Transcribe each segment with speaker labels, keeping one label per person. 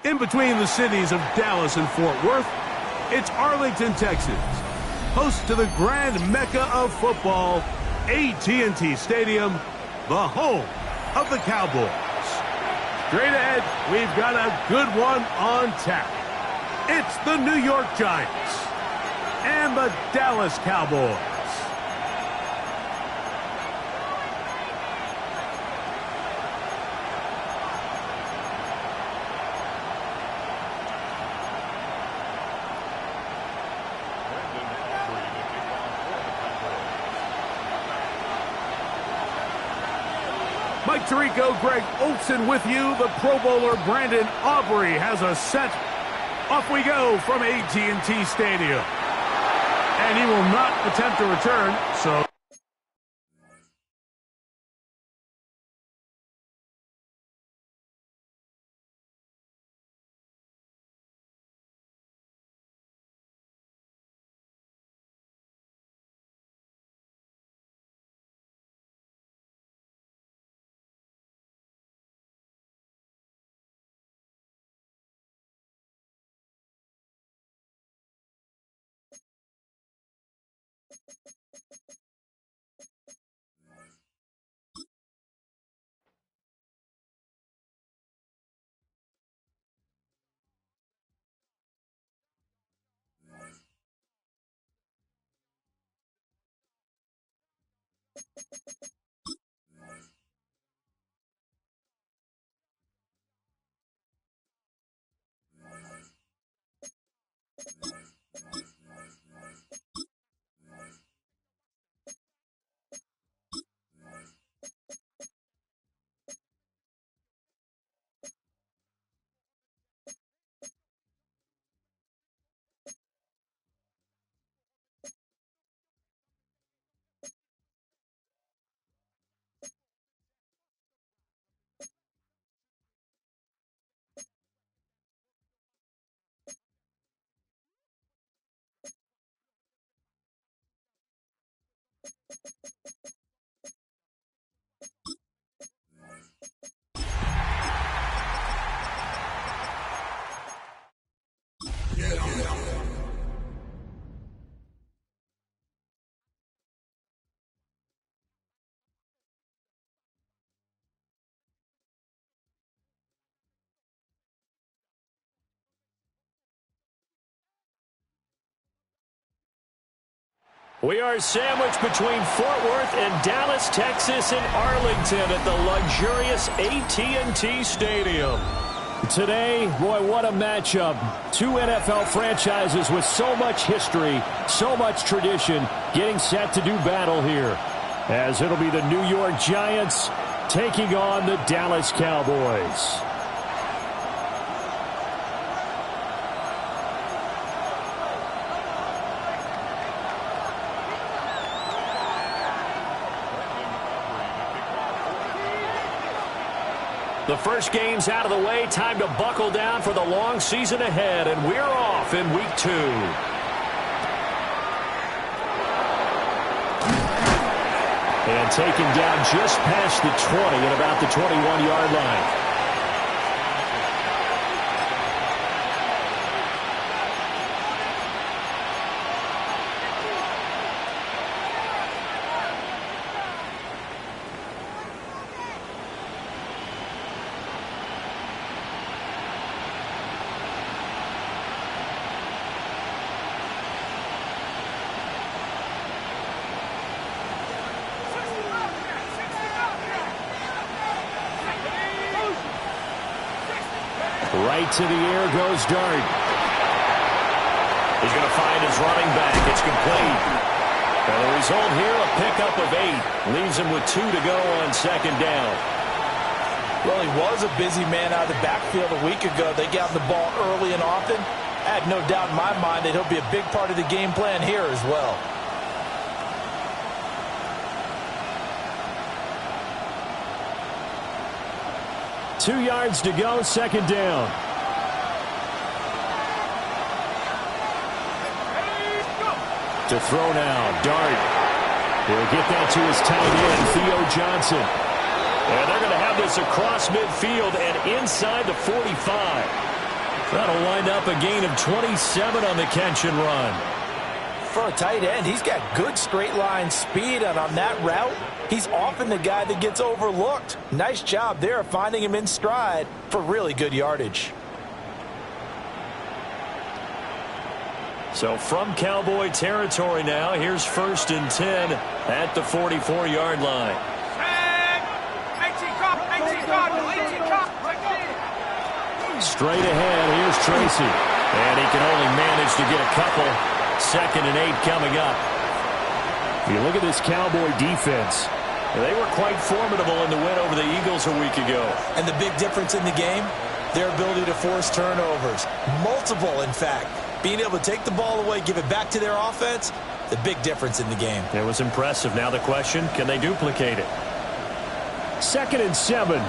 Speaker 1: In between the cities of Dallas and Fort Worth, it's Arlington, Texas, host to the grand mecca of football, AT&T Stadium, the home of the Cowboys. Straight ahead, we've got a good one on tap. It's the New York Giants and the Dallas Cowboys. Mike Tirico, Greg Olson with you. The Pro Bowler Brandon Aubrey has a set. Off we go from AT&T Stadium. And he will not attempt to return, so...
Speaker 2: We are sandwiched between Fort Worth and Dallas, Texas, and Arlington at the luxurious AT&T Stadium. Today, boy, what a matchup. Two NFL franchises with so much history, so much tradition, getting set to do battle here. As it'll be the New York Giants taking on the Dallas Cowboys. The first game's out of the way. Time to buckle down for the long season ahead, and we're off in week 2. And taken down just past the 20 at about the 21-yard line. Right to the air goes Dart. He's going to find his running back. It's complete. And the result here, a pickup of 8. Leaves him with 2 to go on second down.
Speaker 3: Well, he was a busy man out of the backfield a week ago. They got the ball early and often. I had no doubt in my mind that he'll be a big part of the game plan here as well.
Speaker 2: Two yards to go, second down. To throw now, Dart. He'll get that to his tight end, Theo Johnson. And they're going to have this across midfield and inside the 45. That'll wind up a gain of 27 on the catch and run.
Speaker 3: For a tight end, he's got good straight line speed, and on that route, he's often the guy that gets overlooked. Nice job there of finding him in stride for really good yardage.
Speaker 2: So from Cowboy territory now, here's 1st and 10 at the 44-yard line. Straight ahead, here's Tracy. And he can only manage to get a couple. 2nd and 8 coming up. You look at this Cowboy defense. They were quite formidable in the win over the Eagles a week ago.
Speaker 3: And the big difference in the game, their ability to force turnovers. Multiple, in fact. Being able to take the ball away, give it back to their offense, the big difference in the game.
Speaker 2: It was impressive. Now the question, can they duplicate it? 2nd and 7.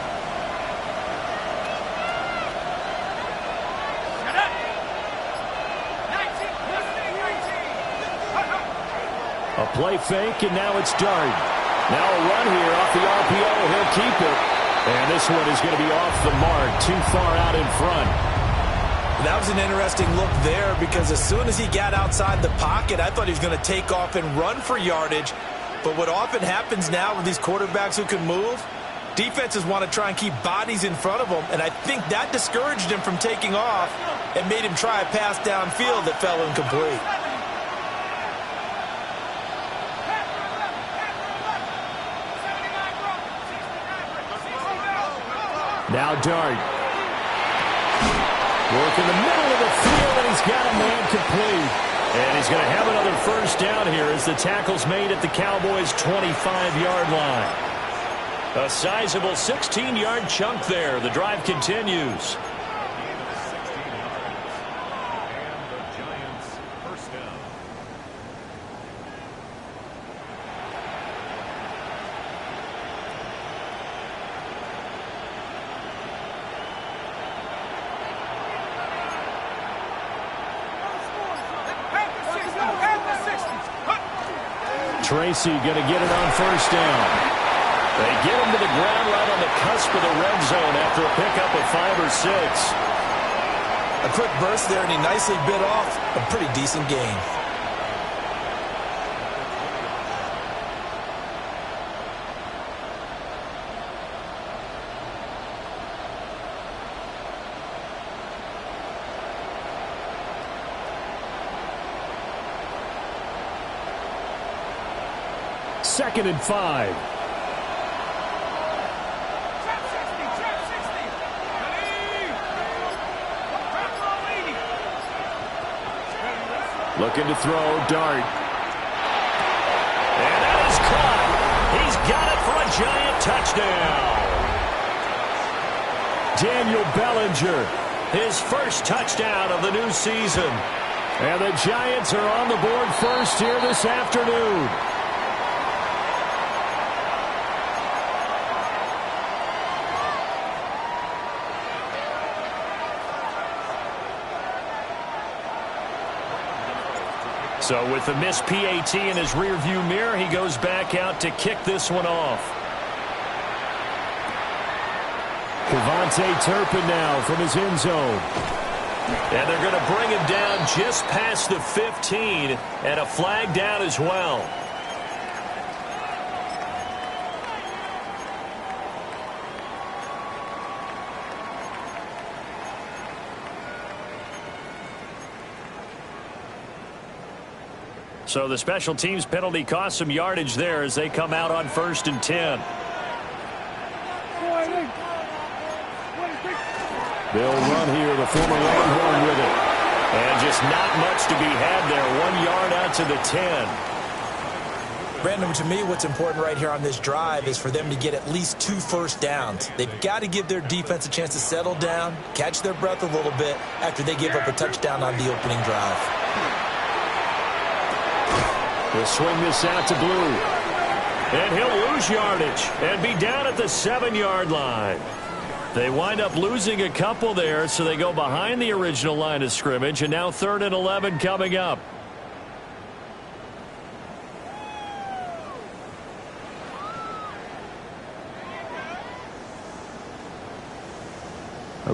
Speaker 2: A play fake, and now it's Dart. Now a run here off the RPO. He'll keep it. And this one is going to be off the mark, too far out in front.
Speaker 3: That was an interesting look there because as soon as he got outside the pocket, I thought he was going to take off and run for yardage. But what often happens now with these quarterbacks who can move, defenses want to try and keep bodies in front of them, and I think that discouraged him from taking off and made him try a pass downfield that fell incomplete.
Speaker 2: Now Dart. Work in the middle of the field, and he's got a man complete. And he's going to have another first down here as the tackle's made at the Cowboys' 25-yard line. A sizable 16-yard chunk there. The drive continues. Tracy going to get it on first down. They get him to the ground right on the cusp of the red zone after a pickup of 5 or 6.
Speaker 3: A quick burst there, and he nicely bit off a pretty decent gain.
Speaker 2: 2nd and 5. Looking to throw, Dart. And that is caught. He's got it for a giant touchdown. Daniel Bellinger, his first touchdown of the new season. And the Giants are on the board first here this afternoon. So with the missed PAT in his rearview mirror, he goes back out to kick this one off. Devontae Turpin now from his end zone. And they're going to bring him down just past the 15, and a flag down as well. So the special teams penalty cost some yardage there as they come out on 1st and 10. They'll run here, the former Longhorn with it. And just not much to be had there. 1 yard out to the 10.
Speaker 3: Brandon, to me, what's important right here on this drive is for them to get at least 2 first downs. They've got to give their defense a chance to settle down, catch their breath a little bit after they give up a touchdown on the opening drive.
Speaker 2: They'll swing this out to Blue. And he'll lose yardage and be down at the 7-yard line. They wind up losing a couple there, so they go behind the original line of scrimmage, and now 3rd and 11 coming up.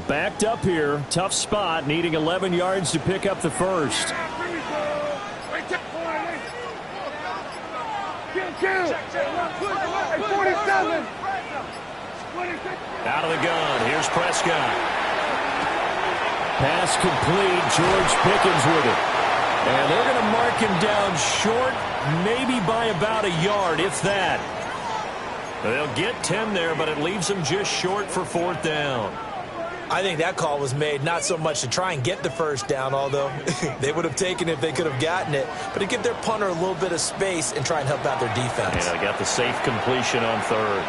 Speaker 2: Backed up here, tough spot, needing 11 yards to pick up the first. Out of the gun, here's Prescott. Pass complete, George Pickens with it. And they're going to mark him down short, maybe by about a yard, if that. They'll get 10 there, but it leaves them just short for 4th down.
Speaker 3: I think that call was made not so much to try and get the first down, although they would have taken it if they could have gotten it, but to give their punter a little bit of space and try and help out their defense.
Speaker 2: And they got the safe completion on 3rd.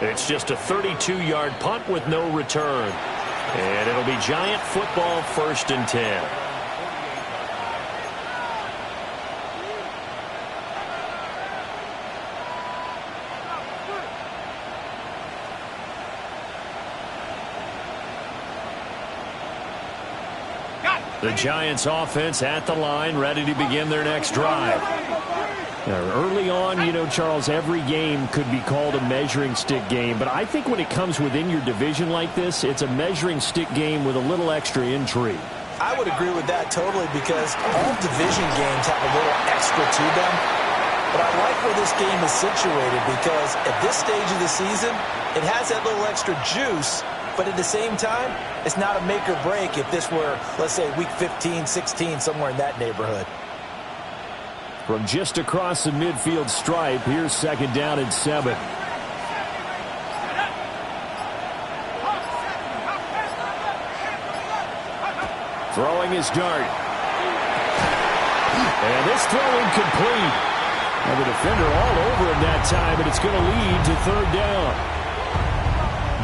Speaker 2: It's just a 32-yard punt with no return. And it'll be Giant football, 1st and 10. The Giants offense at the line, ready to begin their next drive. Now, early on, you know, Charles, every game could be called a measuring stick game. But I think when it comes within your division like this, it's a measuring stick game with a little extra intrigue.
Speaker 3: I would agree with that totally because all division games have a little extra to them. But I like where this game is situated because at this stage of the season, it has that little extra juice. But at the same time, it's not a make or break if this were, let's say, week 15, 16, somewhere in that neighborhood.
Speaker 2: From just across the midfield stripe, here's 2nd down and 7. Throwing his dart. And this throw incomplete. And the defender all over him that time, and it's going to lead to 3rd down.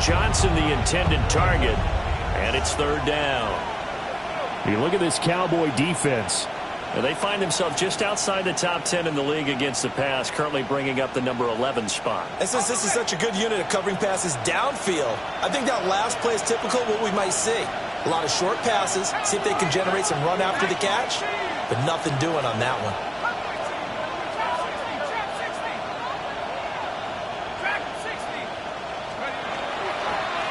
Speaker 2: Johnson the intended target, and it's 3rd down. You look at this Cowboy defense. They find themselves just outside the top 10 in the league against the pass, currently bringing up the number 11 spot.
Speaker 3: And since this is such a good unit of covering passes downfield, I think that last play is typical of what we might see. A lot of short passes, see if they can generate some run after the catch, but nothing doing on that one.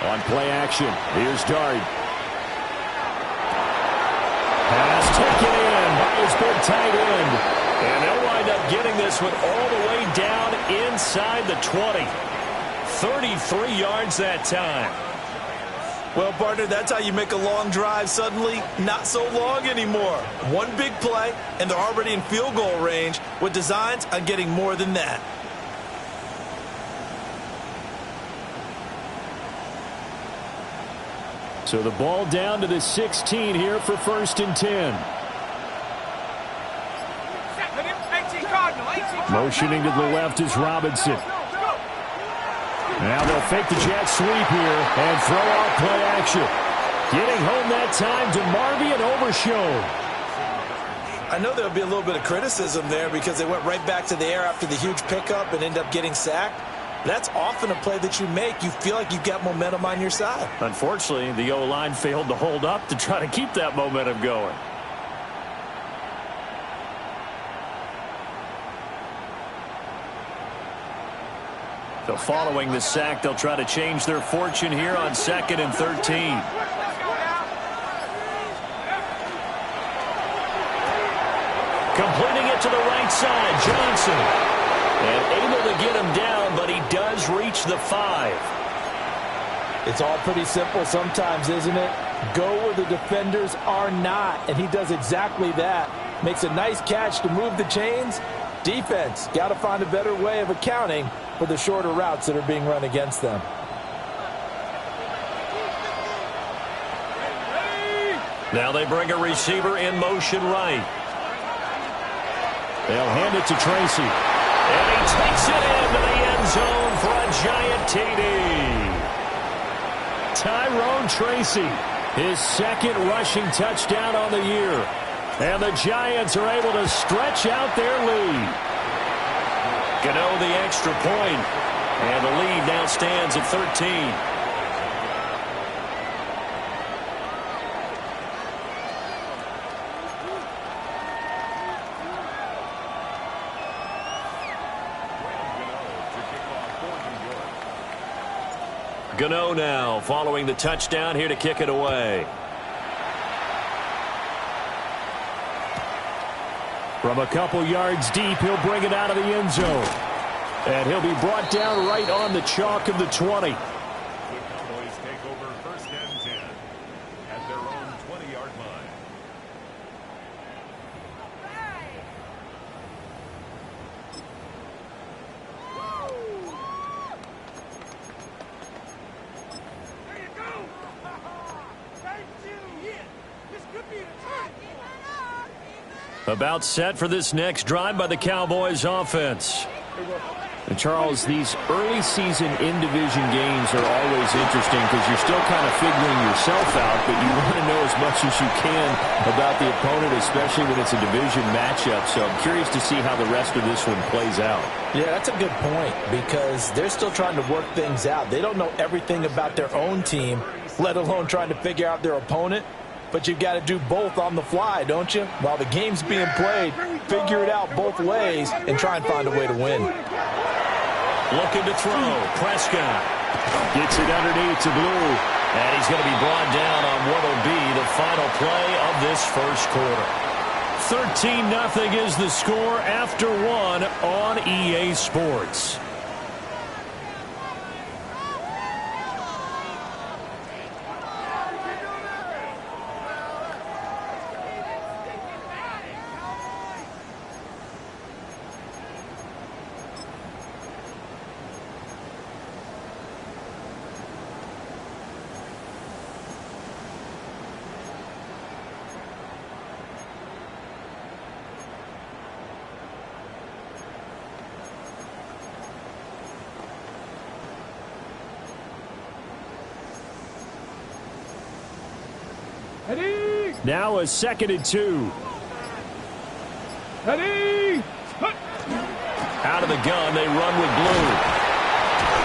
Speaker 2: On play action, here's Dart. Pass taken in by his big tight end. And they'll wind up getting this one all the way down inside the 20. 33 yards that time.
Speaker 3: Well, partner, that's how you make a long drive suddenly not so long anymore. One big play, and they're already in field goal range with designs on getting more than that.
Speaker 2: So the ball down to the 16 here for 1st and 10. Motioning to the left is Robinson. Now they'll fake the jet sweep here and throw out play action. Getting home that time to Marvy and Overshown.
Speaker 3: I know there'll be a little bit of criticism there because they went right back to the air after the huge pickup and end up getting sacked. That's often a play that you make. You feel like you've got momentum on your side.
Speaker 2: Unfortunately, the O-line failed to hold up to try to keep that momentum going. So following the sack, they'll try to change their fortune here on 2nd and 13. Completing it to the right side, Johnson. And able to get him down, but he does reach the 5.
Speaker 3: It's all pretty simple sometimes, isn't it? Go where the defenders are not, and he does exactly that. Makes a nice catch to move the chains. Defense, got to find a better way of accounting for the shorter routes that are being run against them.
Speaker 2: Now they bring a receiver in motion right. They'll hand it to Tracy. And he takes it into the end zone for a giant TD. Tyrone Tracy, his 2nd rushing touchdown on the year. And the Giants are able to stretch out their lead. Gano the extra point. And the lead now stands at 13. Gano now following the touchdown here to kick it away. From a couple yards deep, he'll bring it out of the end zone. And he'll be brought down right on the chalk of the 20.
Speaker 1: The Cowboys take over 1st and 10 at their own 20-yard line.
Speaker 4: There you go. Thank you. Yeah, this could be the time.
Speaker 2: About set for this next drive by the Cowboys offense. And Charles, these early season in-division games are always interesting because you're still kind of figuring yourself out, but you want to know as much as you can about the opponent, especially when it's a division matchup. So I'm curious to see how the rest of this one plays out.
Speaker 3: Yeah, that's a good point because they're still trying to work things out. They don't know everything about their own team, let alone trying to figure out their opponent. But you've got to do both on the fly, don't you? While the game's being played, figure it out both ways and try and find a way to win.
Speaker 2: Looking to throw. Prescott gets it underneath to Blue. And he's going to be brought down on what will be the final play of this first quarter. 13-0 is the score after 1 on EA Sports. Now a 2nd and 2.
Speaker 4: Ready?
Speaker 2: Out of the gun, they run with Blue.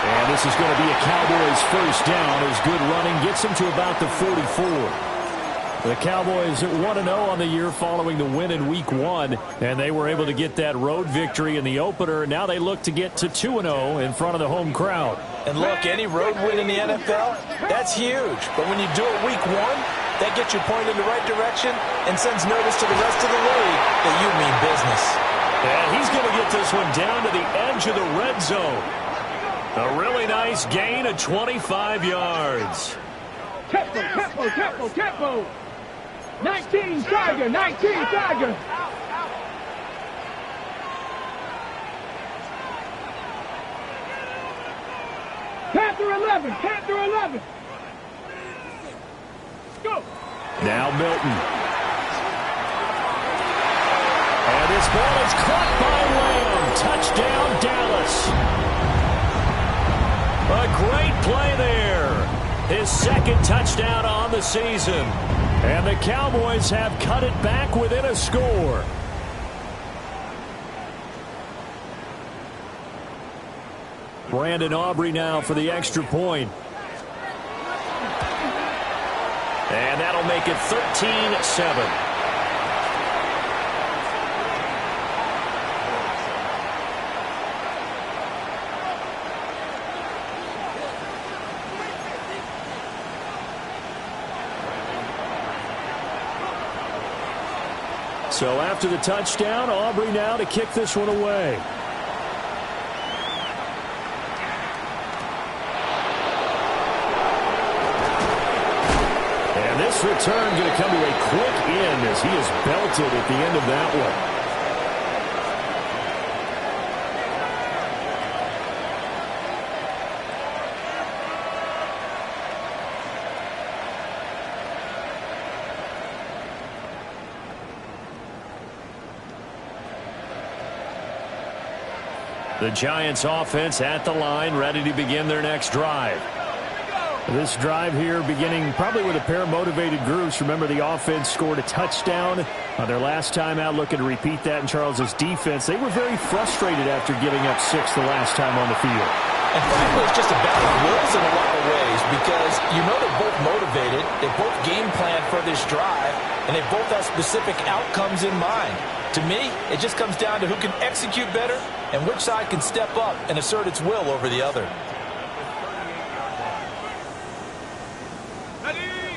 Speaker 2: And this is going to be a Cowboys first down as good running gets them to about the 44. The Cowboys at 1-0 on the year following the win in Week 1, and they were able to get that road victory in the opener. Now they look to get to 2-0 in front of the home crowd.
Speaker 3: And look, any road win in the NFL, that's huge. But when you do it Week 1, that gets you pointed in the right direction and sends notice to the rest of the league that you mean business.
Speaker 2: And he's going to get this one down to the edge of the red zone. A really nice gain of 25 yards.
Speaker 4: Tempo. 19 Tiger. Panther 11. Go.
Speaker 2: Now Milton. And this ball is caught by Lamb. Touchdown, Dallas. A great play there. His second touchdown on the season. And the Cowboys have cut it back within a score. Brandon Aubrey now for the extra point. And that'll make it 13-7. So after the touchdown, Aubrey now to kick this one away. And this return going to come to a quick end as he is belted at the end of that one. The Giants offense at the line, ready to begin their next drive. This drive here beginning probably with a pair of motivated groups. Remember, the offense scored a touchdown on their last time out, looking to repeat that in Charles's defense. They were very frustrated after giving up 6 the last time on the field.
Speaker 3: And frankly, it's just a battle of wills in a lot of ways because you know they're both motivated, they both game plan for this drive, and they both have specific outcomes in mind. To me, it just comes down to who can execute better and which side can step up and assert its will over the other.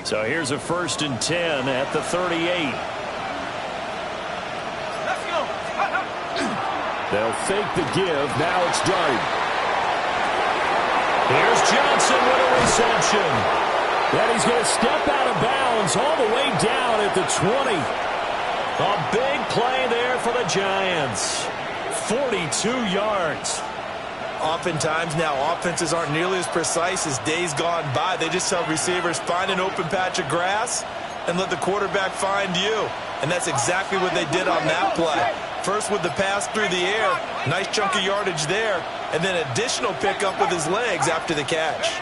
Speaker 2: So here's a 1st and 10 at the 38.
Speaker 4: Let's go.
Speaker 2: They'll fake the give. Now it's Dart. Here's Johnson with a reception. And he's going to step out of bounds all the way down at the 20. A big play there for the Giants. 42 yards.
Speaker 3: Oftentimes now offenses aren't nearly as precise as days gone by. They just tell receivers, find an open patch of grass and let the quarterback find you. And that's exactly what they did on that play. First with the pass through the air, nice chunk of yardage there, and then additional pickup with his legs after the catch.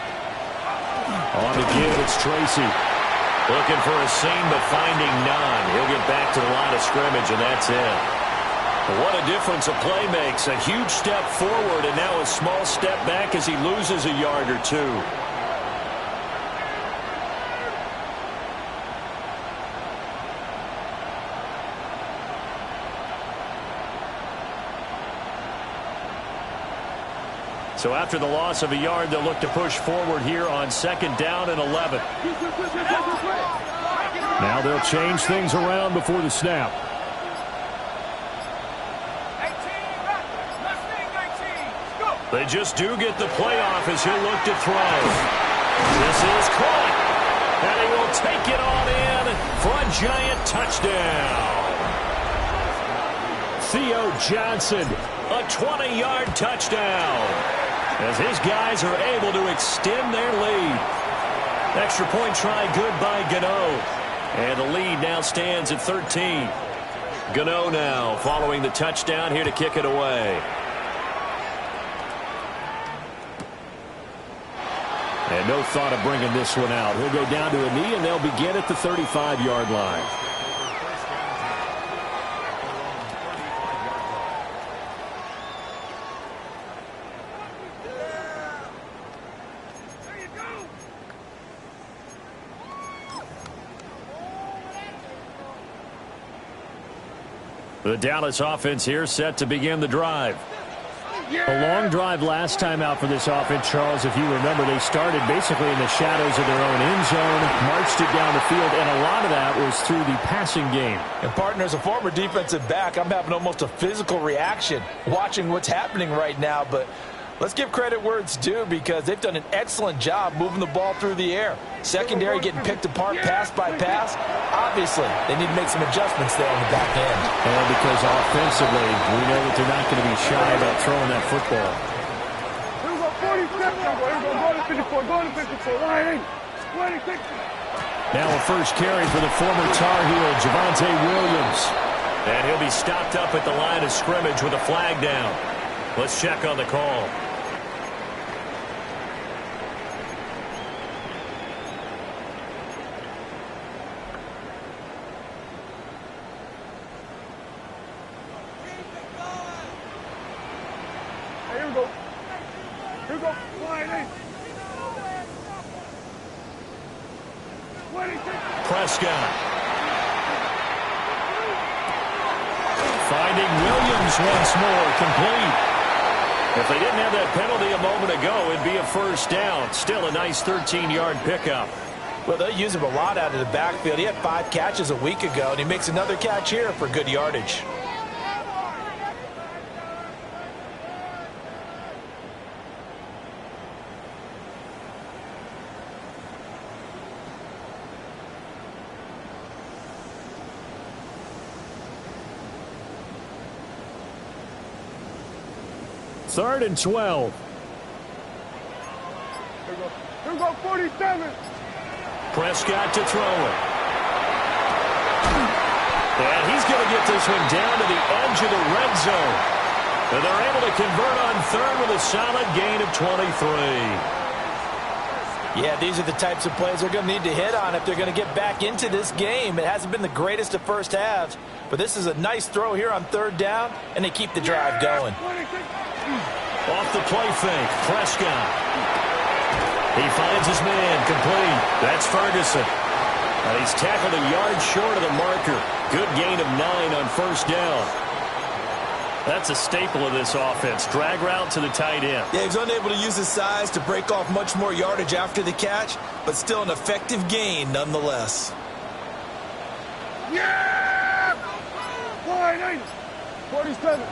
Speaker 2: On the give, it's Tracy. Looking for a seam, but finding none. He'll get back to the line of scrimmage, and that's it. What a difference a play makes. A huge step forward, and now a small step back as he loses a yard or two. So after the loss of a yard, they'll look to push forward here on 2nd down and 11. Now they'll change things around before the snap.
Speaker 4: 18, go.
Speaker 2: They just do get the play off as he'll look to throw. This is caught. And he will take it on in for a Giant touchdown. Theo Johnson, a 20-yard touchdown. As his guys are able to extend their lead. Extra point try good by Gano. And the lead now stands at 13. Gano now following the touchdown here to kick it away. And no thought of bringing this one out. He'll go down to a knee, and they'll begin at the 35-yard line. The Dallas offense here set to begin the drive. A long drive last time out for this offense, Charles. If you remember, they started basically in the shadows of their own end zone, marched it down the field, and a lot of that was through the passing game.
Speaker 3: And partner, as a former defensive back, I'm having almost a physical reaction watching what's happening right now. But Let's give credit where it's due because they've done an excellent job moving the ball through the air. Secondary getting picked apart pass by pass. Obviously, they need to make some adjustments there on the back end.
Speaker 2: And because offensively, we know that they're not going to be shy about throwing that football.
Speaker 4: Here we go, 40 seconds. Here we go, go to 54, go to 54. Line 26.
Speaker 2: Now a first carry for the former Tar Heel, Javonte Williams. And he'll be stopped up at the line of scrimmage with a flag down. Let's check on the call.
Speaker 4: Here we go. Here we go. Line 26.
Speaker 2: Prescott. Finding Williams once more, complete. If they didn't have that penalty a moment ago, it'd be a first down. Still a nice 13-yard pickup.
Speaker 3: Well, they'll use him a lot out of the backfield. He had 5 catches a week ago, and he makes another catch here for good yardage.
Speaker 2: Third and 12.
Speaker 4: Here we go, 47.
Speaker 2: Prescott to throw it. And he's going to get this one down to the edge of the red zone. And they're able to convert on third with a solid gain of 23.
Speaker 3: Yeah, these are the types of plays they're going to need to hit on if they're going to get back into this game. It hasn't been the greatest of first halves, but this is a nice throw here on third down, and they keep the drive going.
Speaker 2: Off the play fake, Prescott. He finds his man, complete. That's Ferguson. And he's tackled a yard short of the marker. Good gain of 9 on first down. That's a staple of this offense. Drag route to the tight end.
Speaker 3: Yeah, he's unable to use his size to break off much more yardage after the catch, but still an effective gain nonetheless.
Speaker 4: Yeah! Line 47.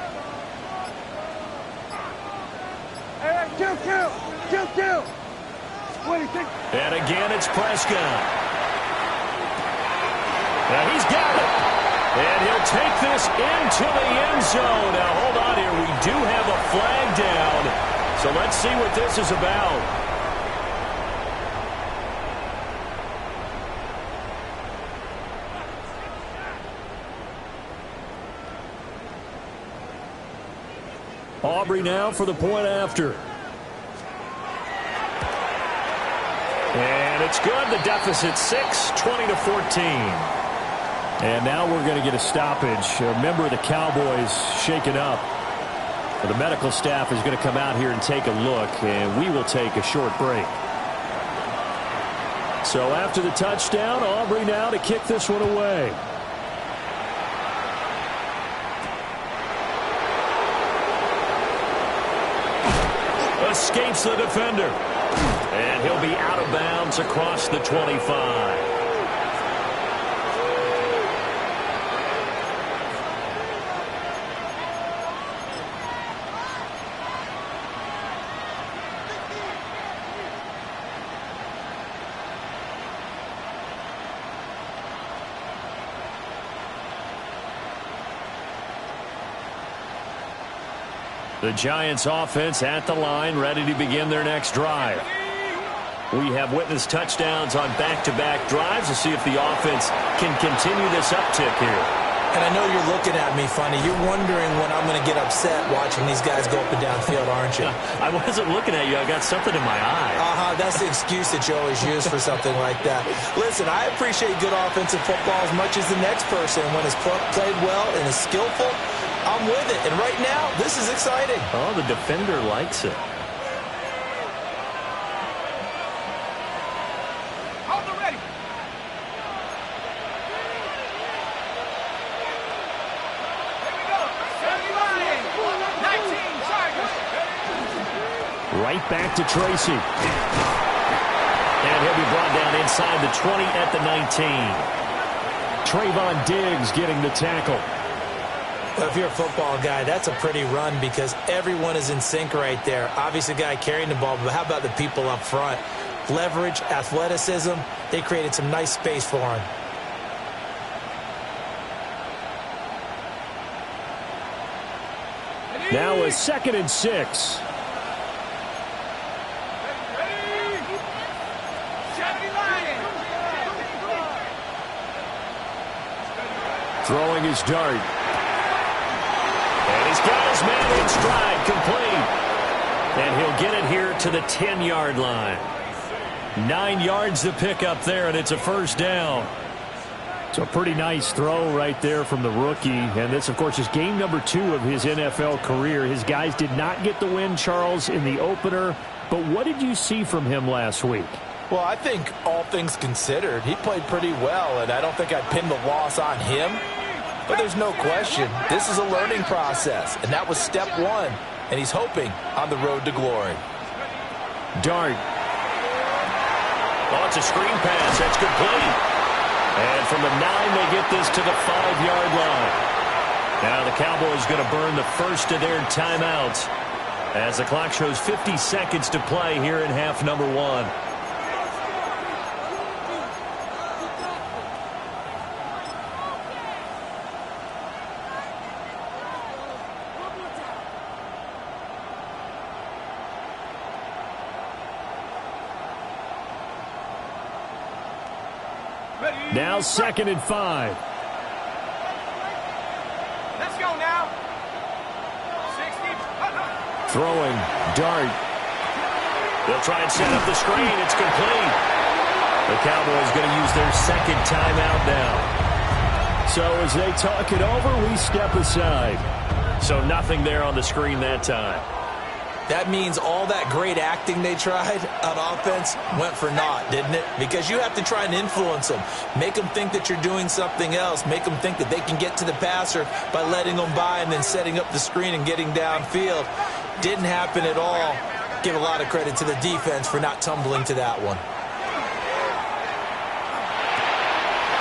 Speaker 4: Hey, kill. 26.
Speaker 2: And again, it's Prescott. And he's got it. And he'll take this into the end zone. Now, hold on here. We do have a flag down. So let's see what this is about. Aubrey now for the point after. And it's good. The deficit 6, 20-14. And now we're going to get a stoppage. A member of the Cowboys shaken up. The medical staff is going to come out here and take a look, and we will take a short break. So after the touchdown, Aubrey now to kick this one away. Escapes the defender. And he'll be out of bounds across the 25. The Giants offense at the line, ready to begin their next drive. We have witnessed touchdowns on back-to-back drives to see if the offense can continue this uptick here.
Speaker 3: And I know you're looking at me funny. You're wondering when I'm going to get upset watching these guys go up and down field, aren't you?
Speaker 2: I wasn't looking at you. I got something in my eye.
Speaker 3: That's the excuse that you always use for something like that. Listen, I appreciate good offensive football as much as the next person. When it's played well and is skillful, I'm with it. And right now, this is exciting.
Speaker 2: Oh, the defender likes it.
Speaker 4: Hold the ready. Here we go. 19 Tigers.
Speaker 2: Right back to Tracy. And he'll be brought down inside the 20 at the 19. Trayvon Diggs getting the tackle.
Speaker 3: If you're a football guy, that's a pretty run because everyone is in sync right there. Obviously, the guy carrying the ball, but how about the people up front? Leverage, athleticism, they created some nice space for him.
Speaker 2: Now a 2nd and 6. Throwing his dart. And he's got his man in stride, complete. And he'll get it here to the 10-yard line. 9 yards to pick up there, and it's a first down. It's a pretty nice throw right there from the rookie. And this, of course, is game number 2 of his NFL career. His guys did not get the win, Charles, in the opener. But what did you see from him last week?
Speaker 3: Well, I think all things considered, he played pretty well, and I don't think I'd pin the loss on him. But there's no question, this is a learning process, and that was step 1, and he's hoping on the road to glory.
Speaker 2: Dart. Oh, it's a screen pass. That's complete. And from the 9, they get this to the 5-yard line. Now the Cowboys going to burn the first of their timeouts as the clock shows 50 seconds to play here in half number 1. Now 2nd and 5.
Speaker 4: Let's go now. 60.
Speaker 2: Throwing. Dart. They'll try and set up the screen. It's complete. The Cowboys going to use their 2nd timeout now. So as they talk it over, we step aside. So nothing there on the screen that time.
Speaker 3: That means all that great acting they tried on offense went for naught, didn't it? Because you have to try and influence them. Make them think that you're doing something else. Make them think that they can get to the passer by letting them by and then setting up the screen and getting downfield. Didn't happen at all. Give a lot of credit to the defense for not tumbling to that one.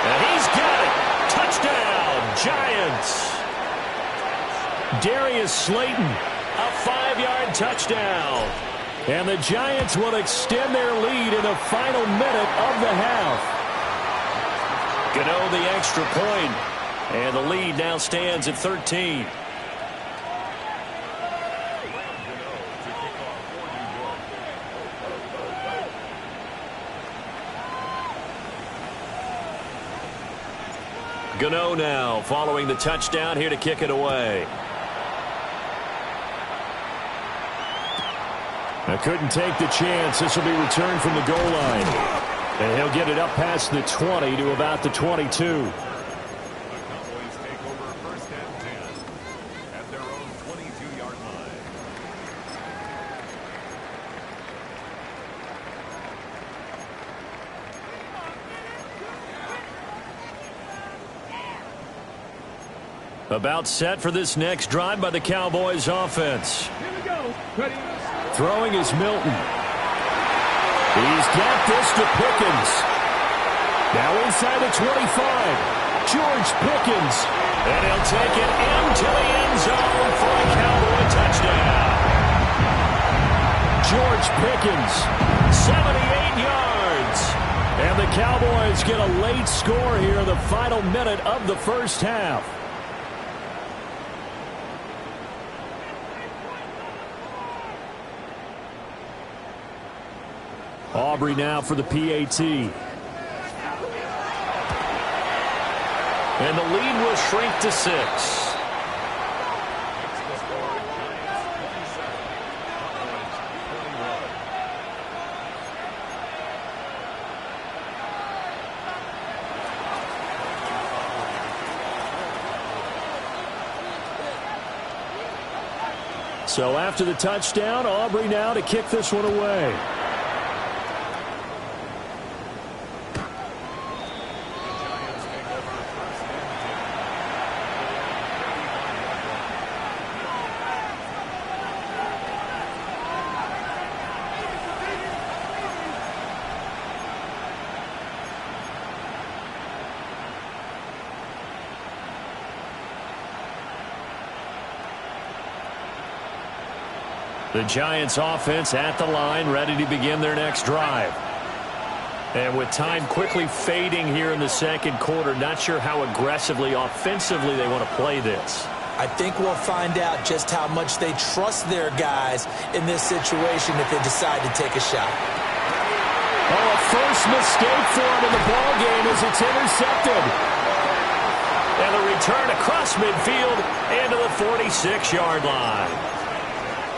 Speaker 2: And he's got it. Touchdown, Giants. Darius Slayton. A 5-yard touchdown. And the Giants will extend their lead in the final minute of the half. Gano the extra point. And the lead now stands at 13. Gano now following the touchdown here to kick it away. I couldn't take the chance. This will be returned from the goal line. And he'll get it up past the 20 to about the 22.
Speaker 1: The Cowboys take over 1st and 10 at their own 22-yard line.
Speaker 2: About set for this next drive by the Cowboys offense.
Speaker 4: Here we go. Ready?
Speaker 2: Throwing is Milton. He's got this to Pickens. Now inside the 25. George Pickens. And he'll take it into the end zone for a Cowboy touchdown. George Pickens, 78 yards. And the Cowboys get a late score here in the final minute of the first half. Aubrey now for the PAT. And the lead will shrink to 6. So after the touchdown, Aubrey now to kick this one away. The Giants offense at the line, ready to begin their next drive. And with time quickly fading here in the second quarter, not sure how aggressively, offensively they want to play this.
Speaker 3: I think we'll find out just how much they trust their guys in this situation if they decide to take a shot.
Speaker 2: Oh, a first mistake for him in the ball game as it's intercepted. And a return across midfield and to the 46-yard line.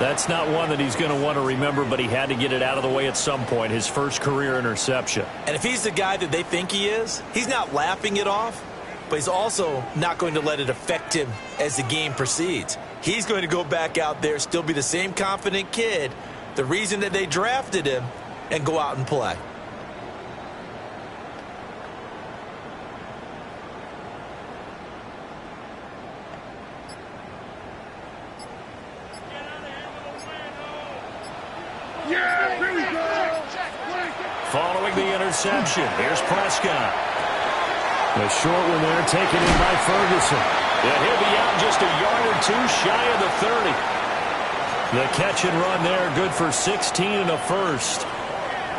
Speaker 2: That's not one that he's going to want to remember, but he had to get it out of the way at some point, his first career interception.
Speaker 3: And if he's the guy that they think he is, he's not laughing it off, but he's also not going to let it affect him as the game proceeds. He's going to go back out there, still be the same confident kid, the reason that they drafted him, and go out and play.
Speaker 2: Following the interception, here's Prescott. The short one there taken in by Ferguson. And he'll be out just a yard or two shy of the 30. The catch and run there, good for 16 and a first.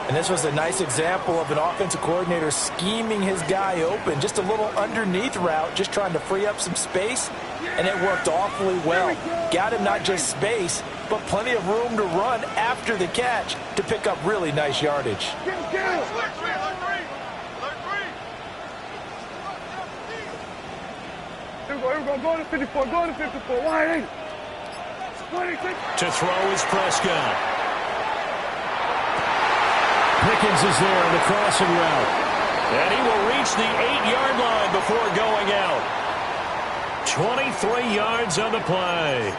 Speaker 3: And this was a nice example of an offensive coordinator scheming his guy open. Just a little underneath route, just trying to free up some space. And it worked awfully well. Got him not just space, but plenty of room to run after the catch to pick up really nice yardage.
Speaker 4: Here we go, go to 54, go to 54, wide eight.
Speaker 2: To throw is Prescott. Pickens is there on the crossing route. And he will reach the 8-yard line before going out. 23 yards on the play.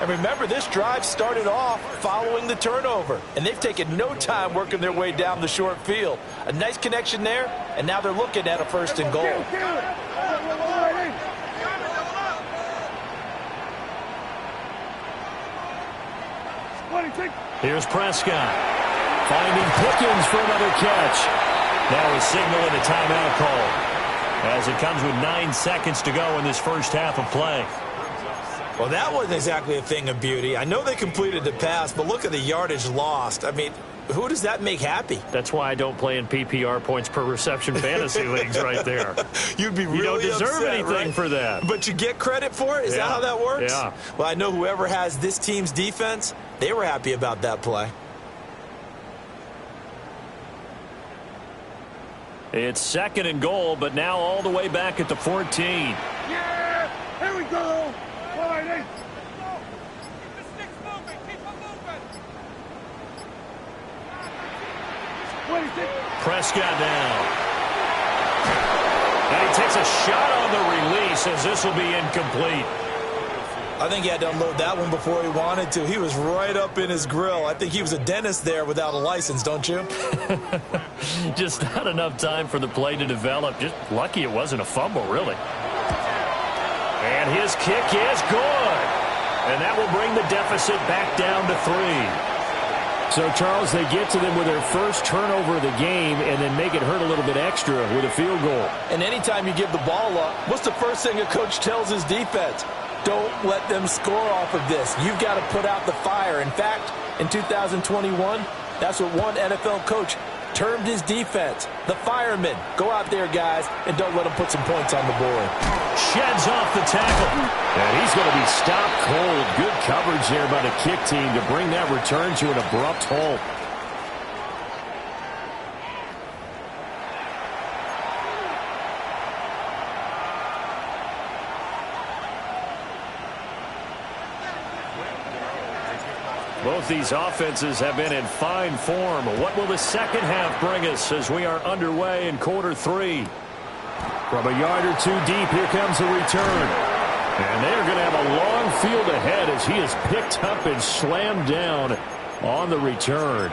Speaker 3: And remember, this drive started off following the turnover. And they've taken no time working their way down the short field. A nice connection there, and now they're looking at a first and goal.
Speaker 2: Here's Prescott. Finding Pickens for another catch. Now he's signaling a timeout call as it comes with 9 seconds to go in this first half of play.
Speaker 3: Well, that wasn't exactly a thing of beauty. I know they completed the pass, but look at the yardage lost. I mean, who does that make happy?
Speaker 2: That's why I don't play in PPR points per reception fantasy leagues right there.
Speaker 3: You'd be really
Speaker 2: You don't deserve
Speaker 3: upset,
Speaker 2: anything
Speaker 3: right?
Speaker 2: for that.
Speaker 3: But you get credit for it? Is that how that works?
Speaker 2: Yeah.
Speaker 3: Well, I know whoever has this team's defense, they were happy about that play.
Speaker 2: It's second and goal, but now all the way back at the 14.
Speaker 4: Yeah, here we go. Wide eight.
Speaker 2: Prescott down. And he takes a shot on the release as this will be incomplete.
Speaker 3: I think he had to unload that one before he wanted to. He was right up in his grill. I think he was a dentist there without a license, don't you?
Speaker 2: Just not enough time for the play to develop. Just lucky it wasn't a fumble, really. And his kick is good. And that will bring the deficit back down to 3. So, Charles, they get to them with their first turnover of the game and then make it hurt a little bit extra with a field goal.
Speaker 3: And anytime you give the ball up, what's the first thing a coach tells his defense? Don't let them score off of this. You've got to put out the fire. In fact, in 2021, that's what one NFL coach termed his defense, the firemen. Go out there, guys, and don't let them put some points on the board.
Speaker 2: Sheds off the tackle. And he's going to be stopped cold. Good coverage there by the kick team to bring that return to an abrupt halt. Both these offenses have been in fine form. What will the second half bring us as we are underway in quarter 3? From a yard or two deep, here comes the return. And they're going to have a long field ahead as he is picked up and slammed down on the return.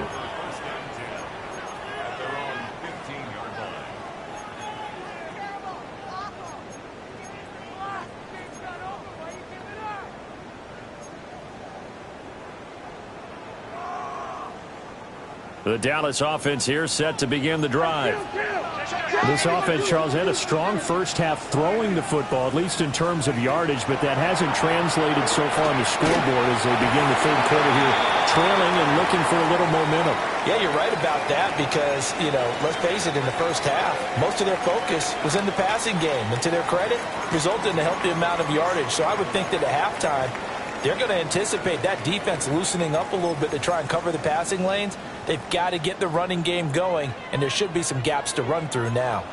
Speaker 2: The Dallas offense here set to begin the drive. This offense, Charles, had a strong first half throwing the football, at least in terms of yardage, but that hasn't translated so far on the scoreboard as they begin the third quarter here, trailing and looking for a little momentum.
Speaker 3: Yeah, you're right about that because, let's face it, in the first half, most of their focus was in the passing game. And to their credit, resulted in a healthy amount of yardage. So I would think that at halftime, they're going to anticipate that defense loosening up a little bit to try and cover the passing lanes. They've got to get the running game going, and there should be some gaps to run through now.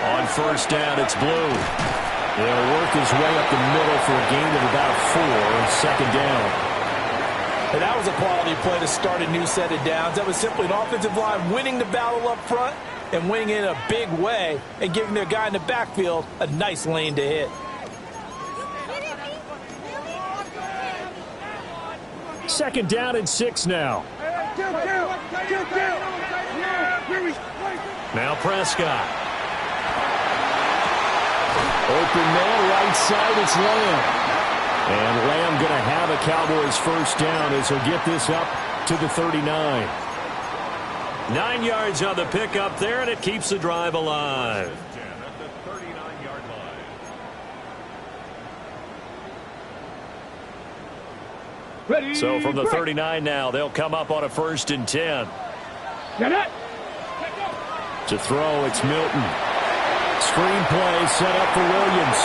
Speaker 2: On first down, it's Blue. They'll work his way up the middle for a gain of about 4, second down.
Speaker 3: And that was a quality play to start a new set of downs. That was simply an offensive line winning the battle up front and winning it in a big way and giving their guy in the backfield a nice lane to hit.
Speaker 2: Second down and 6 now. Now Prescott. Open man, right side, it's Lamb. And Lamb going to have a Cowboys first down as he'll get this up to the 39. 9 yards on the pickup there, and it keeps the drive alive. So from the 39 now, they'll come up on a 1st and 10. To throw, it's Milton. Screen play set up for Williams.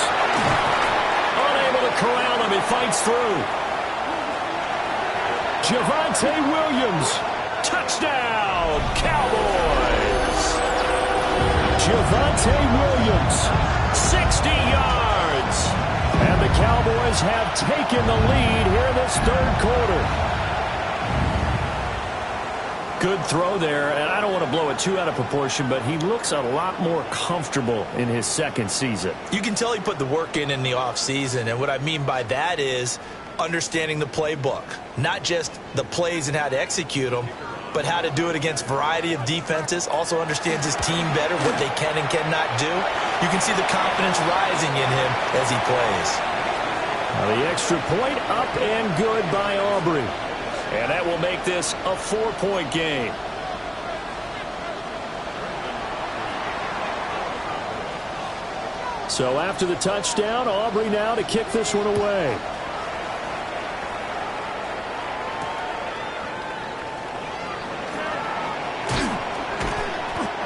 Speaker 2: Unable to corral him, he fights through. Javonte Williams. Touchdown, Cowboys. Javonte Williams, 60 yards. And the Cowboys have taken the lead here in this third quarter. Good throw there, and I don't want to blow it too out of proportion, but he looks a lot more comfortable in his second season.
Speaker 3: You can tell he put the work in the offseason, and what I mean by that is understanding the playbook. Not just the plays and how to execute them, but how to do it against a variety of defenses. Also understands his team better, what they can and cannot do. You can see the confidence rising in him as he plays.
Speaker 2: Now the extra point up and good by Aubrey. And that will make this a 4-point game. So after the touchdown, Aubrey now to kick this one away.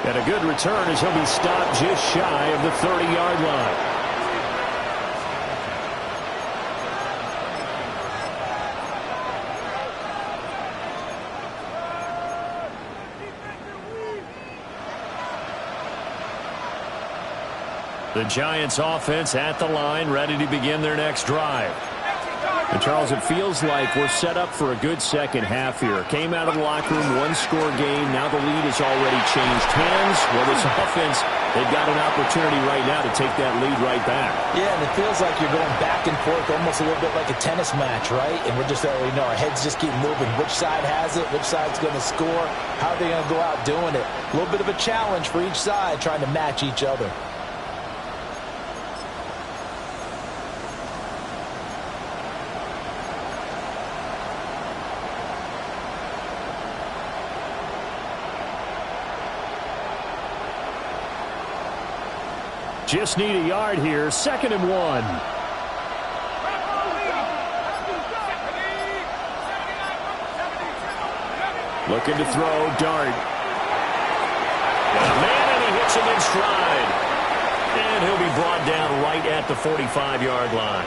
Speaker 2: And a good return as he'll be stopped just shy of the 30-yard line. The Giants offense at the line, ready to begin their next drive. And Charles, it feels like we're set up for a good second half here. Came out of the locker room, one-score game. Now the lead has already changed hands. Well, this offense, they've got an opportunity right now to take that lead right back.
Speaker 3: Yeah, and it feels like you're going back and forth almost a little bit like a tennis match, right? And we're just already know our heads just keep moving. Which side has it? Which side's going to score? How are they going to go out doing it? A little bit of a challenge for each side trying to match each other.
Speaker 2: Just need a yard here. 2nd and 1. Looking to throw. Dart. And a man, and he hits him in stride. And he'll be brought down right at the 45-yard line.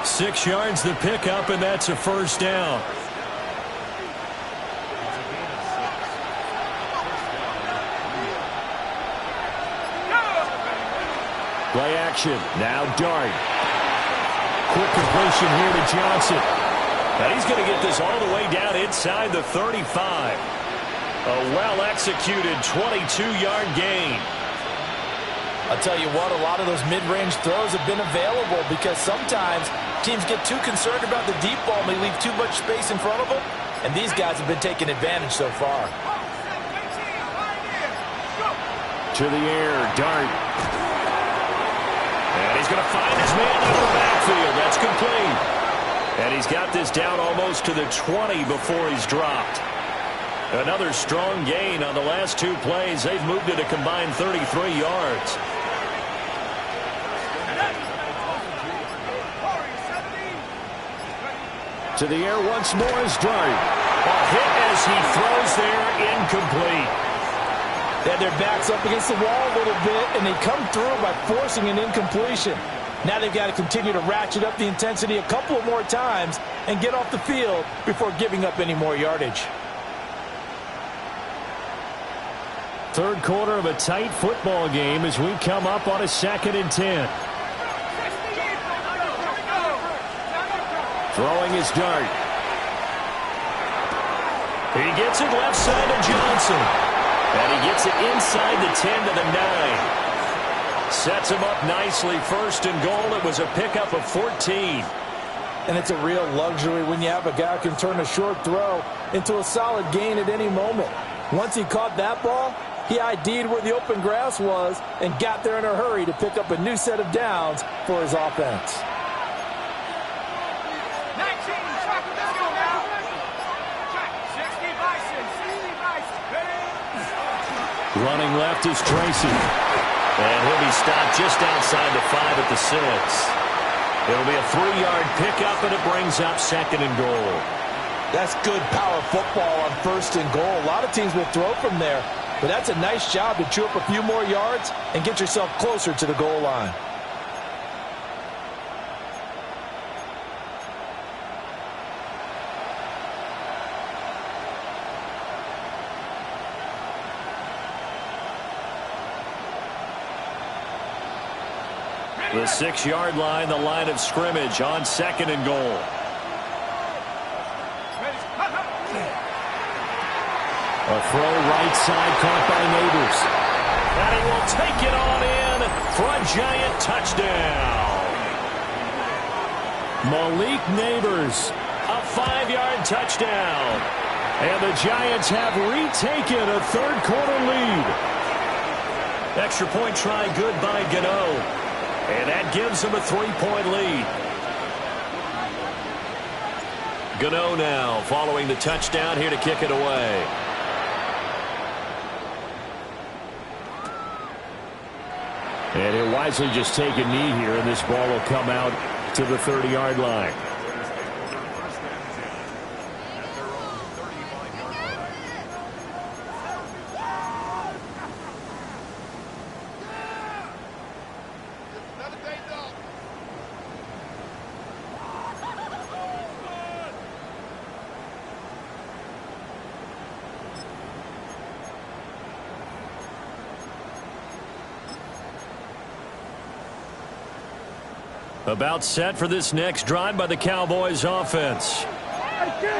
Speaker 2: 6 yards the pickup, and that's a first down. Play action. Now Dart. Quick completion here to Johnson. And he's going to get this all the way down inside the 35. A well-executed 22-yard gain.
Speaker 3: I'll tell you what, a lot of those mid-range throws have been available because sometimes teams get too concerned about the deep ball and they leave too much space in front of them. And these guys have been taking advantage so far.
Speaker 2: To the air, Dart. And he's going to find his man in the backfield. That's complete. And he's got this down almost to the 20 before he's dropped. Another strong gain on the last 2 plays. They've moved it a combined 33 yards. To the air once more is Dart. A hit as he throws there, incomplete.
Speaker 3: They had their backs up against the wall a little bit, and they come through by forcing an incompletion. Now they've got to continue to ratchet up the intensity a couple of more times and get off the field before giving up any more yardage.
Speaker 2: Third quarter of a tight football game as we come up on a 2nd and 10. Throwing his Dart. He gets it left side to Johnson. And he gets it inside the 10 to the 9. Sets him up nicely. 1st and goal. It was a pickup of 14.
Speaker 3: And it's a real luxury when you have a guy who can turn a short throw into a solid gain at any moment. Once he caught that ball, he ID'd where the open grass was and got there in a hurry to pick up a new set of downs for his offense.
Speaker 4: 19, let's go now. 60 Bison, 60 Bison.
Speaker 2: Running left is Tracy. And he'll be stopped just outside the 5 at the 6. It'll be a 3-yard pickup, and it brings up 2nd and goal.
Speaker 3: That's good power football on 1st and goal. A lot of teams will throw from there, but that's a nice job to chew up a few more yards and get yourself closer to the goal line.
Speaker 2: The 6-yard line, the line of scrimmage on 2nd and goal. A throw right side caught by Neighbors. And he will take it on in for a Giant touchdown. Malik Neighbors, a 5-yard touchdown. And the Giants have retaken a 3rd quarter lead. Extra point try good by Gano. And that gives them a 3-point lead. Gano now following the touchdown here to kick it away. And he'll wisely just take a knee here, and this ball will come out to the 30-yard line. About set for this next drive by the Cowboys offense.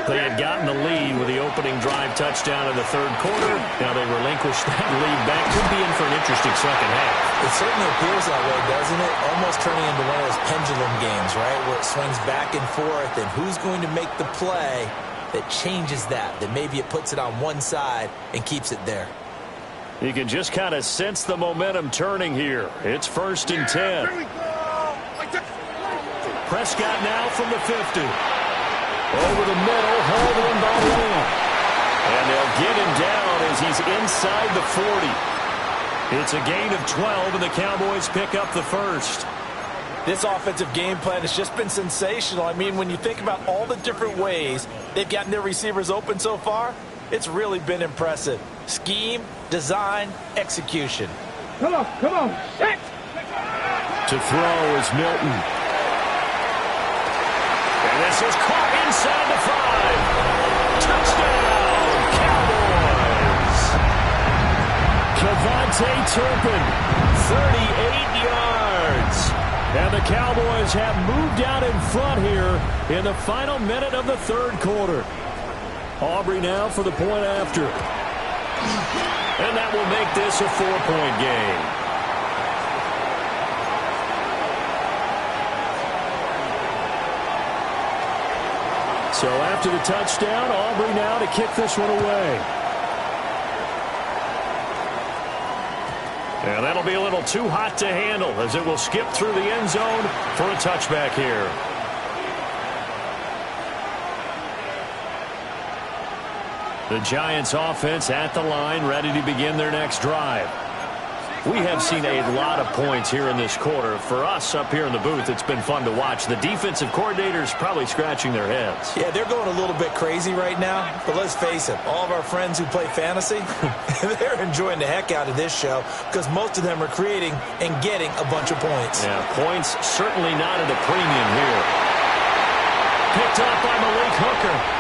Speaker 2: They had gotten the lead with the opening drive touchdown in the 3rd quarter. Now they relinquished that lead back. Could be in for an interesting 2nd half.
Speaker 3: It certainly appears that way, doesn't it? Almost turning into one of those pendulum games, right? Where it swings back and forth, and who's going to make the play that changes that maybe it puts it on one side and keeps it there.
Speaker 2: You can just kind of sense the momentum turning here. It's 1st and 10. Prescott now from the 50. Over the middle, hauled in by Lamb. And they'll get him down as he's inside the 40. It's a gain of 12, and the Cowboys pick up the 1st.
Speaker 3: This offensive game plan has just been sensational. I mean, when you think about all the different ways they've gotten their receivers open so far, it's really been impressive. Scheme, design, execution.
Speaker 4: Come on, set!
Speaker 2: To throw is Milton. And this is caught inside the 5. Touchdown, Cowboys. Kevontae Turpin, 38 yards. And the Cowboys have moved out in front here in the final minute of the 3rd quarter. Aubrey now for the point after. And that will make this a 4-point game. So after the touchdown, Aubrey now to kick this one away. And that'll be a little too hot to handle as it will skip through the end zone for a touchback here. The Giants offense at the line, ready to begin their next drive. We have seen a lot of points here in this quarter. For us up here in the booth, it's been fun to watch. The defensive coordinators probably scratching their heads.
Speaker 3: Yeah, they're going a little bit crazy right now. But let's face it, all of our friends who play fantasy, they're enjoying the heck out of this show because most of them are creating and getting a bunch of points.
Speaker 2: Yeah, points certainly not at a premium here. Picked off by Malik Hooker.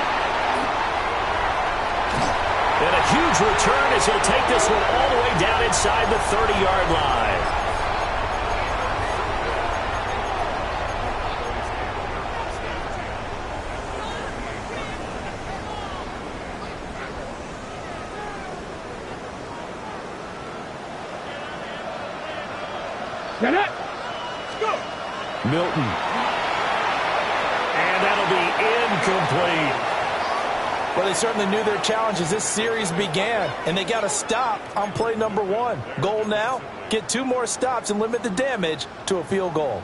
Speaker 2: And a huge return as he'll take this one all the way down inside the 30-yard line.
Speaker 4: Get it. Let's go.
Speaker 2: Milton. And that'll be incomplete.
Speaker 3: Well, they certainly knew their challenge as this series began, and they got to stop on play number 1. Goal now, get 2 more stops and limit the damage to a field goal.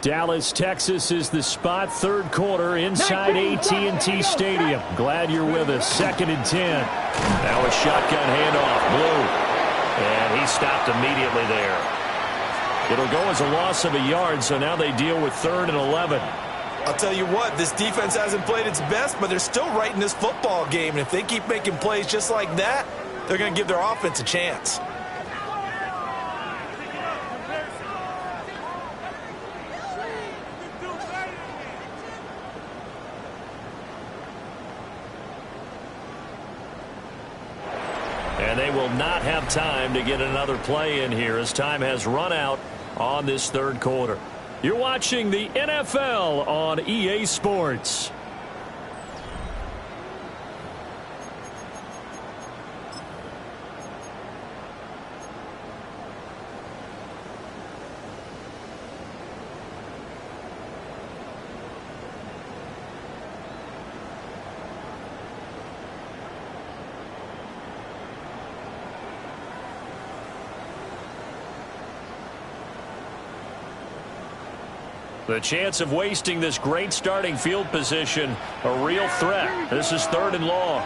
Speaker 2: Dallas, Texas is the spot. Third quarter inside AT&T Stadium. Glad you're with us. 2nd and 10. Now a shotgun handoff. Blue. And he stopped immediately there. It'll go as a loss of a yard, so now they deal with 3rd and 11.
Speaker 3: I'll tell you what, this defense hasn't played its best, but they're still right in this football game. And if they keep making plays just like that, they're going to give their offense a chance.
Speaker 2: And they will not have time to get another play in here as time has run out on this third quarter. You're watching the NFL on EA Sports. The chance of wasting this great starting field position, a real threat. This is 3rd and long.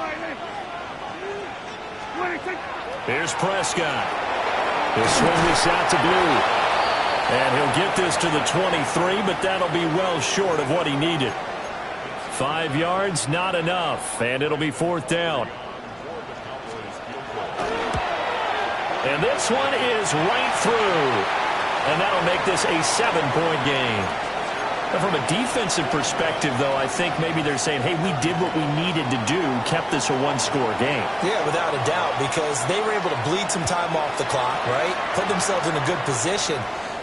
Speaker 2: Here's Prescott. He'll swing this out to Blue. And he'll get this to the 23, but that'll be well short of what he needed. 5 yards, not enough, and it'll be 4th down. And this one is right through. And that'll make this a 7-point game. And from a defensive perspective, though, I think maybe they're saying, hey, we did what we needed to do, kept this a 1-score game.
Speaker 3: Yeah, without a doubt, because they were able to bleed some time off the clock, right? Put themselves in a good position,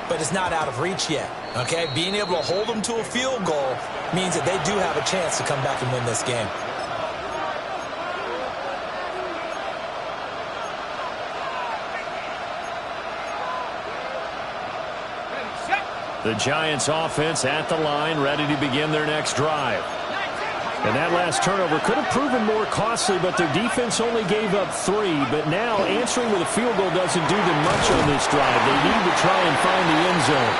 Speaker 3: but it's not out of reach yet, okay? Being able to hold them to a field goal means that they do have a chance to come back and win this game.
Speaker 2: The Giants offense at the line, ready to begin their next drive. And that last turnover could have proven more costly, but their defense only gave up 3. But now answering with a field goal doesn't do them much on this drive. They need to try and find the end zone.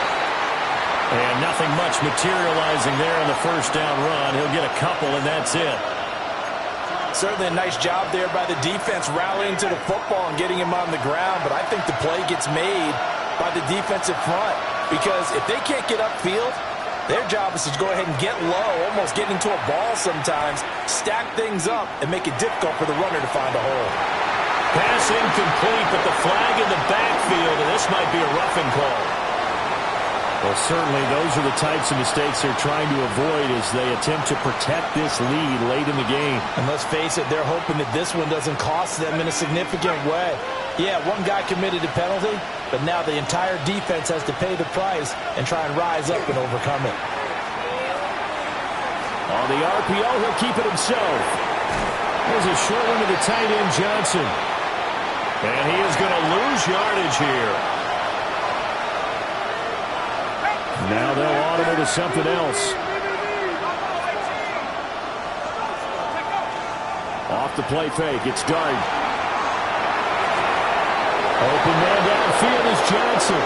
Speaker 2: And nothing much materializing there in the first down run. He'll get a couple, and that's it.
Speaker 3: Certainly a nice job there by the defense rallying to the football and getting him on the ground. But I think the play gets made by the defensive front. Because if they can't get upfield, their job is to go ahead and get low, almost get into a ball sometimes, stack things up, and make it difficult for the runner to find a hole.
Speaker 2: Pass incomplete, but the flag in the backfield, and this might be a roughing call. Well, certainly those are the types of mistakes they're trying to avoid as they attempt to protect this lead late in the game.
Speaker 3: And let's face it, they're hoping that this one doesn't cost them in a significant way. Yeah, one guy committed a penalty, but now the entire defense has to pay the price and try and rise up and overcome it.
Speaker 2: On the RPO, he'll keep it himself. There's a short one to the tight end, Johnson. And he is going to lose yardage here. Now they'll audible to something else. Off the play fake, it's Dart. Open man downfield is Johnson.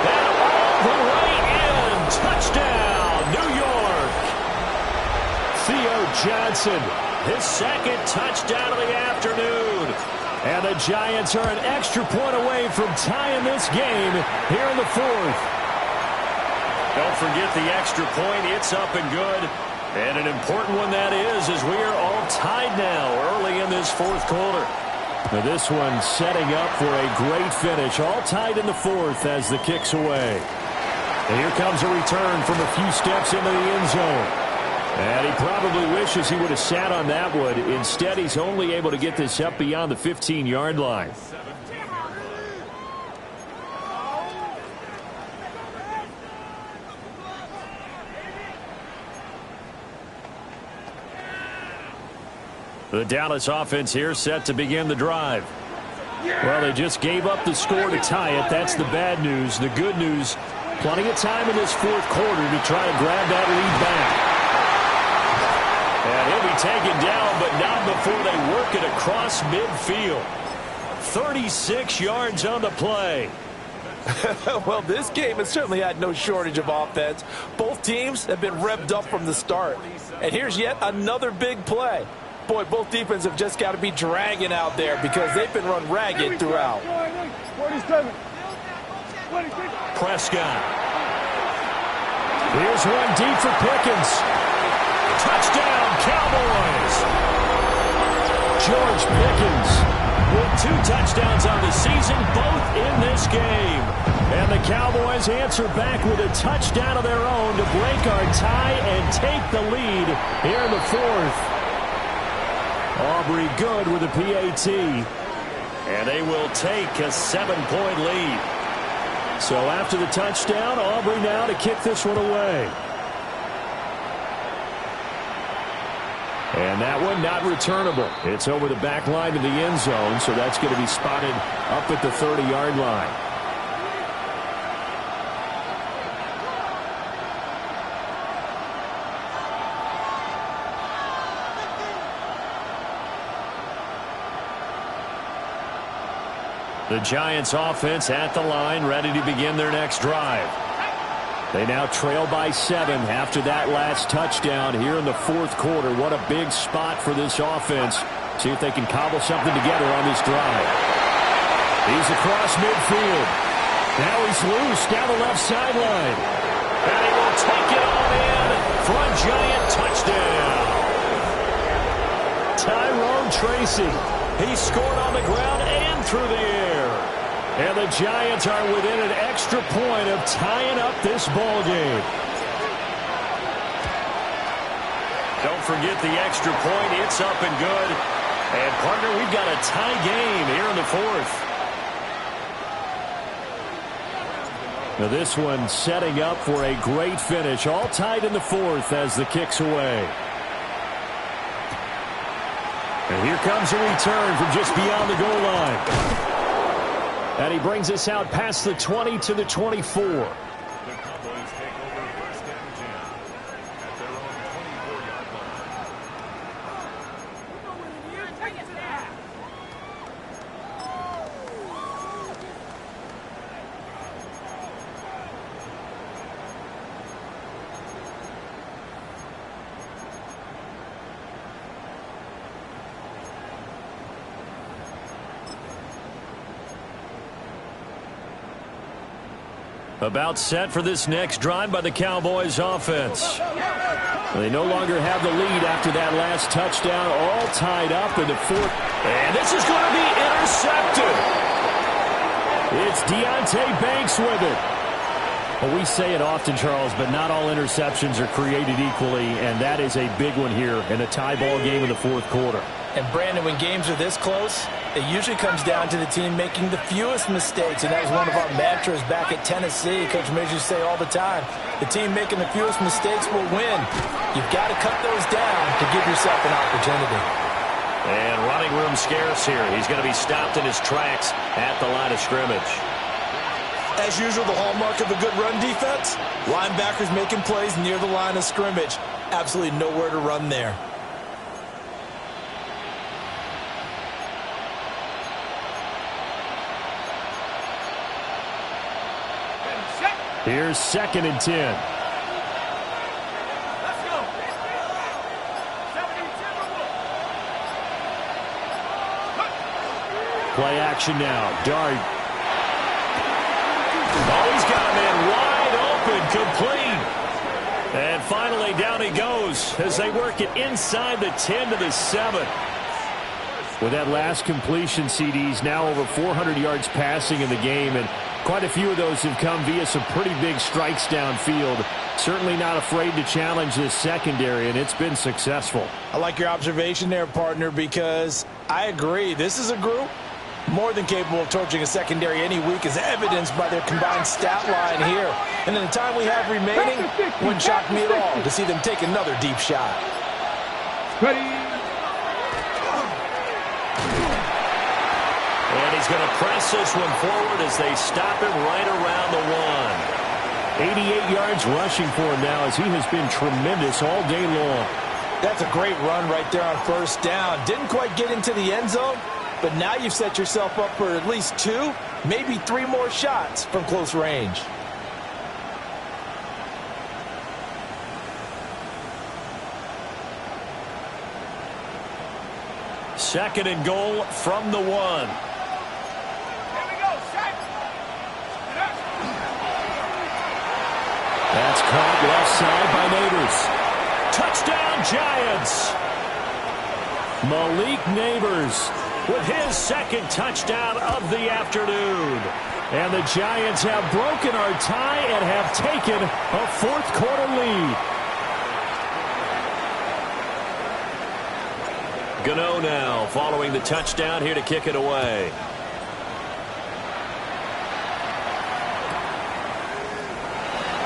Speaker 2: And all the way in. Touchdown, New York. Johnson, his second touchdown of the afternoon. And the Giants are an extra point away from tying this game here in the fourth. Don't forget the extra point. It's up and good. And an important one that is, as we are all tied now early in this fourth quarter. Now this one setting up for a great finish. All tied in the fourth as the kick's away. And here comes a return from a few steps into the end zone. And he probably wishes he would have sat on that one. Instead, he's only able to get this up beyond the 15-yard line. The Dallas offense here set to begin the drive. Well, they just gave up the score to tie it. That's the bad news. The good news, plenty of time in this fourth quarter to try to grab that lead back. And he'll be taken down, but not before they work it across midfield. 36 yards on the play.
Speaker 3: Well, this game has certainly had no shortage of offense. Both teams have been revved up from the start. And here's yet another big play. Boy, both defenses have just got to be dragging out there because they've been run ragged throughout.
Speaker 2: Prescott. Here's one deep for Pickens. Touchdown, Cowboys. George Pickens with 2 touchdowns on the season, both in this game. And the Cowboys answer back with a touchdown of their own to break our tie and take the lead here in the fourth. Aubrey good with a PAT. And they will take a 7-point lead. So after the touchdown, Aubrey now to kick this one away. And that one not returnable. It's over the back line of the end zone, so that's going to be spotted up at the 30-yard line. The Giants offense at the line, ready to begin their next drive. They now trail by 7 after that last touchdown here in the fourth quarter. What a big spot for this offense. See if they can cobble something together on this drive. He's across midfield. Now he's loose down the left sideline. And he will take it on in for a Giant touchdown. Tyrone Tracy. He scored on the ground and through the air. And the Giants are within an extra point of tying up this ball game. Don't forget the extra point. It's up and good. And, partner, we've got a tie game here in the fourth. Now this one setting up for a great finish. All tied in the fourth as the kick's away. And here comes a return from just beyond the goal line. And he brings us out past the 20 to the 24. About set for this next drive by the Cowboys offense. They no longer have the lead after that last touchdown, all tied up in the fourth. And this is going to be intercepted. It's Deonte Banks with it. Well, we say it often, Charles, but not all interceptions are created equally, and that is a big one here in a tie ball game in the fourth quarter.
Speaker 3: And, Brandon, when games are this close, it usually comes down to the team making the fewest mistakes, and that was one of our mantras back at Tennessee. Coach Midge used to say all the time, the team making the fewest mistakes will win. You've got to cut those down to give yourself an opportunity.
Speaker 2: And running room scarce here. He's going to be stopped in his tracks at the line of scrimmage.
Speaker 3: As usual, the hallmark of a good run defense, linebackers making plays near the line of scrimmage. Absolutely nowhere to run there.
Speaker 2: Here's 2nd and 10.
Speaker 4: Let's go. 7
Speaker 2: Play action now. Dart. Oh, he's got a man wide open, complete. And finally, down he goes as they work it inside the 10 to the 7. With that last completion, CD's now over 400 yards passing in the game, and quite a few of those have come via some pretty big strikes downfield. Certainly not afraid to challenge this secondary, and it's been successful.
Speaker 3: I like your observation there, partner, because I agree. This is a group more than capable of torching a secondary any week, as evidenced by their combined stat line here. And in the time we have remaining, wouldn't shock me at all to see them take another deep shot.
Speaker 4: Ready.
Speaker 2: And he's going to press this one forward as they stop him right around the 1. 88 yards rushing for him now, as he has been tremendous all day long.
Speaker 3: That's a great run right there on first down. Didn't quite get into the end zone, but now you've set yourself up for at least 2, maybe 3 more shots from close range.
Speaker 2: Second and goal from the 1.
Speaker 4: Here we go, set.
Speaker 2: That's caught left side by Neighbors. Touchdown, Giants. Malik Neighbors with his second touchdown of the afternoon. And the Giants have broken our tie and have taken a fourth-quarter lead. Gano now following the touchdown here to kick it away.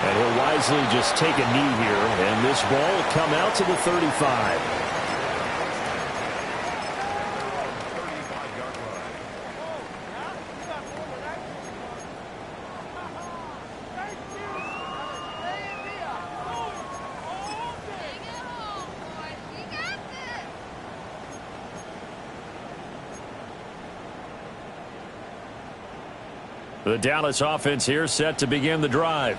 Speaker 2: And he'll wisely just take a knee here, and this ball will come out to the 35. The Dallas offense here set to begin the drive.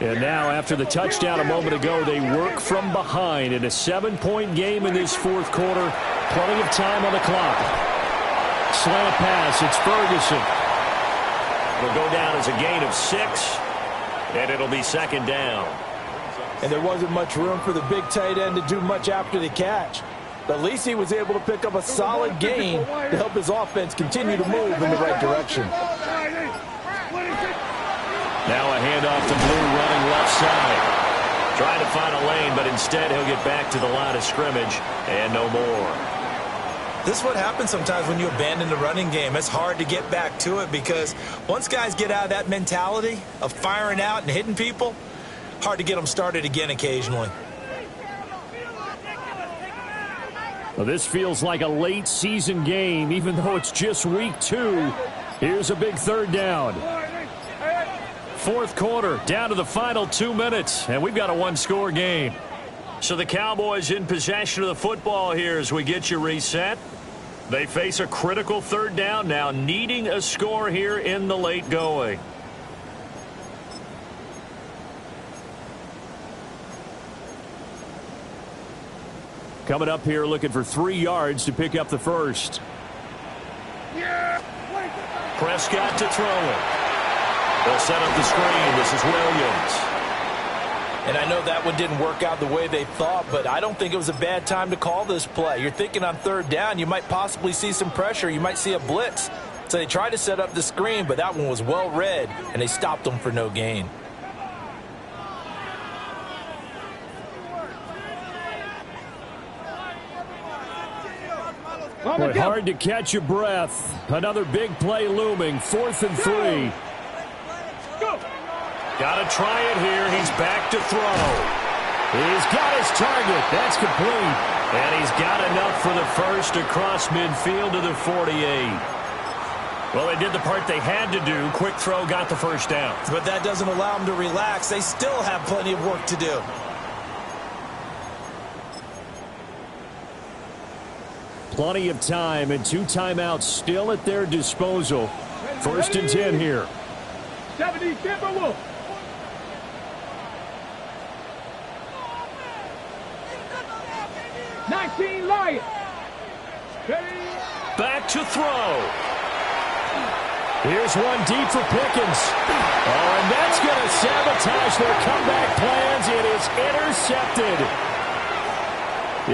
Speaker 2: And now, after the touchdown a moment ago, they work from behind in a 7-point game in this fourth quarter. Plenty of time on the clock. Slant pass, it's Ferguson. It'll go down as a gain of 6, and it'll be second down.
Speaker 3: And there wasn't much room for the big tight end to do much after the catch. But at least he was able to pick up a solid gain to help his offense continue to move in the right direction.
Speaker 2: Now a handoff to Blue running left side. Trying to find a lane, but instead he'll get back to the line of scrimmage and no more.
Speaker 3: This is what happens sometimes when you abandon the running game. It's hard to get back to it because once guys get out of that mentality of firing out and hitting people, hard to get them started again occasionally.
Speaker 2: Well, this feels like a late season game, even though it's just week 2. Here's a big third down. Fourth quarter, down to the final 2 minutes, and we've got a one-score game. So the Cowboys in possession of the football here as we get you reset. They face a critical third down now, needing a score here in the late going. Coming up here looking for 3 yards to pick up the first. Prescott to throw it. They'll set up the screen. This is Williams.
Speaker 3: And I know that one didn't work out the way they thought, but I don't think it was a bad time to call this play. You're thinking on third down, you might possibly see some pressure. You might see a blitz. So they tried to set up the screen, but that one was well read, and they stopped them for no gain.
Speaker 2: Boy, hard to catch your breath. Another big play looming. 4th and 3. Got to try it here. He's back to throw. He's got his target. That's complete. And he's got enough for the first across midfield to the 48. Well, they did the part they had to do. Quick throw got the first down.
Speaker 3: But that doesn't allow them to relax. They still have plenty of work to do.
Speaker 2: Plenty of time and 2 timeouts still at their disposal. 1st and 10 here.
Speaker 4: 70 Timberwolves. Lions.
Speaker 2: Back to throw. Here's one deep for Pickens. Oh, and that's going to sabotage their comeback plans. It is intercepted.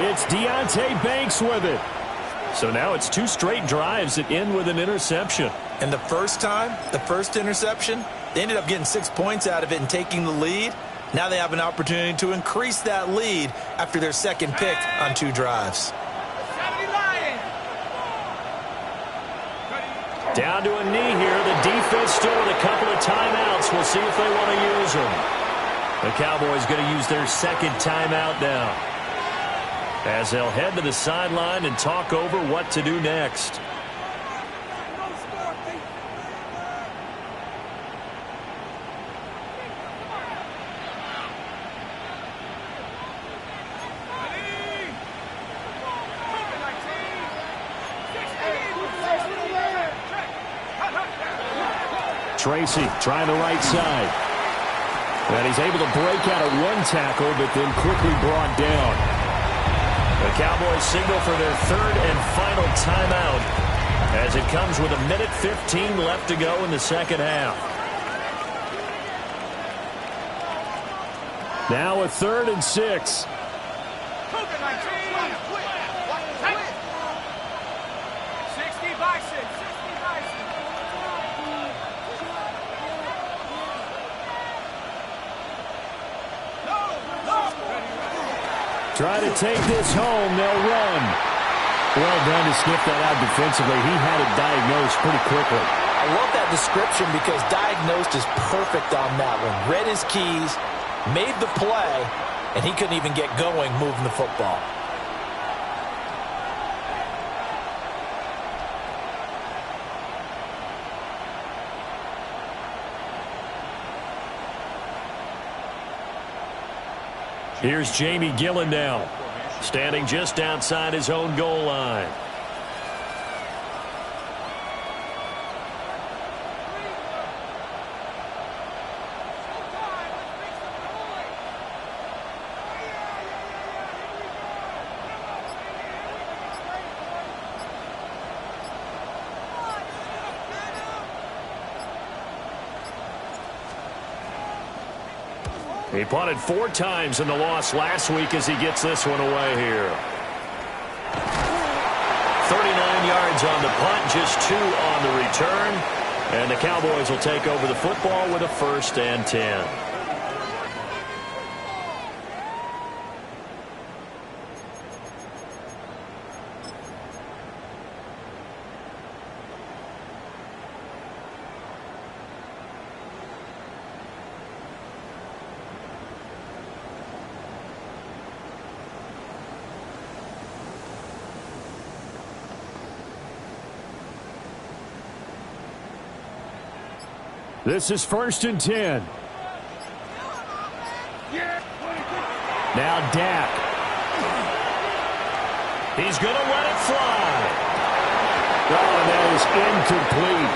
Speaker 2: It's Deonte Banks with it. So now it's 2 straight drives that end with an interception.
Speaker 3: And the first time, the first interception, they ended up getting 6 points out of it and taking the lead. Now they have an opportunity to increase that lead after their second pick on 2 drives.
Speaker 2: Down to a knee here. The defense still with a couple of timeouts. We'll see if they want to use them. The Cowboys going to use their second timeout now, as they'll head to the sideline and talk over what to do next. Tracy trying the right side. And he's able to break out of 1 tackle, but then quickly brought down. The Cowboys signal for their 3rd and final timeout, as it comes with 1:15 left to go in the second half. Now a 3rd and 6. Try to take this home. They'll run. Well done to sniff that out defensively. He had it diagnosed pretty quickly.
Speaker 3: I love that description because diagnosed is perfect on that one. Read his keys, made the play, and he couldn't even get going moving the football.
Speaker 2: Here's Jamie Gillen now, standing just outside his own goal line. He punted 4 times in the loss last week as he gets this one away here. 39 yards on the punt, just 2 on the return. And the Cowboys will take over the football with a 1st and 10. This is 1st and 10. Now Dak. He's going to let it fly. Oh, that is incomplete.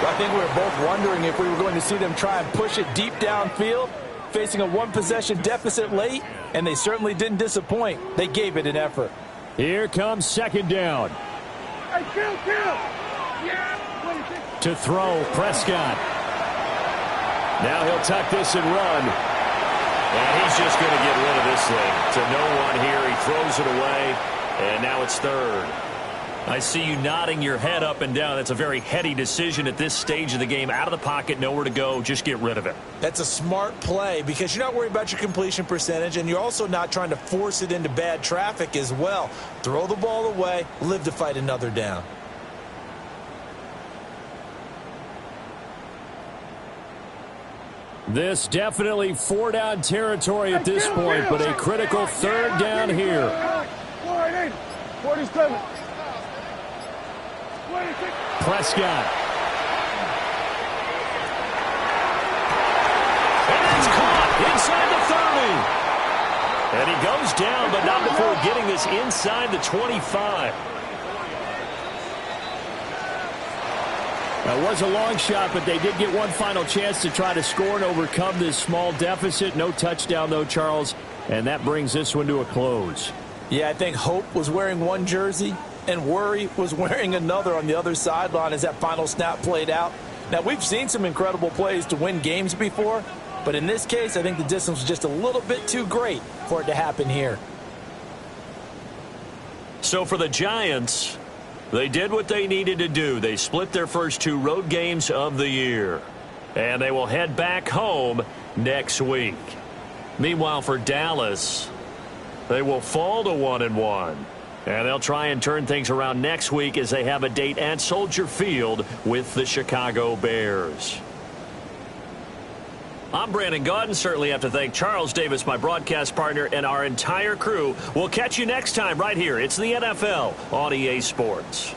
Speaker 3: I think we were both wondering if we were going to see them try and push it deep downfield, facing a 1-possession deficit late, and they certainly didn't disappoint. They gave it an effort.
Speaker 2: Here comes 2nd down.
Speaker 4: Hey, kill! Yeah!
Speaker 2: To throw, Prescott. Now he'll tuck this and run. And he's just going to get rid of this thing to no one here. He throws it away, and now it's 3rd. I see you nodding your head up and down. That's a very heady decision at this stage of the game. Out of the pocket, nowhere to go. Just get rid of it.
Speaker 3: That's a smart play because you're not worried about your completion percentage, and you're also not trying to force it into bad traffic as well. Throw the ball away, live to fight another down.
Speaker 2: This definitely 4-down territory at this point, but a critical 3rd down here.
Speaker 4: 47.
Speaker 2: Prescott. And it's caught inside the 30. And he goes down, but not before getting this inside the 25. That was a long shot, but they did get one final chance to try to score and overcome this small deficit. No touchdown, though, Charles, and that brings this one to a close.
Speaker 3: Yeah, I think hope was wearing one jersey, and worry was wearing another on the other sideline as that final snap played out. Now, we've seen some incredible plays to win games before, but in this case, I think the distance was just a little bit too great for it to happen here.
Speaker 2: So for the Giants, they did what they needed to do. They split their first 2 road games of the year, and they will head back home next week. Meanwhile, for Dallas, they will fall to 1-1. And they'll try and turn things around next week as they have a date at Soldier Field with the Chicago Bears. I'm Brandon Gaudin. Certainly have to thank Charles Davis, my broadcast partner, and our entire crew. We'll catch you next time right here. It's the NFL on EA Sports.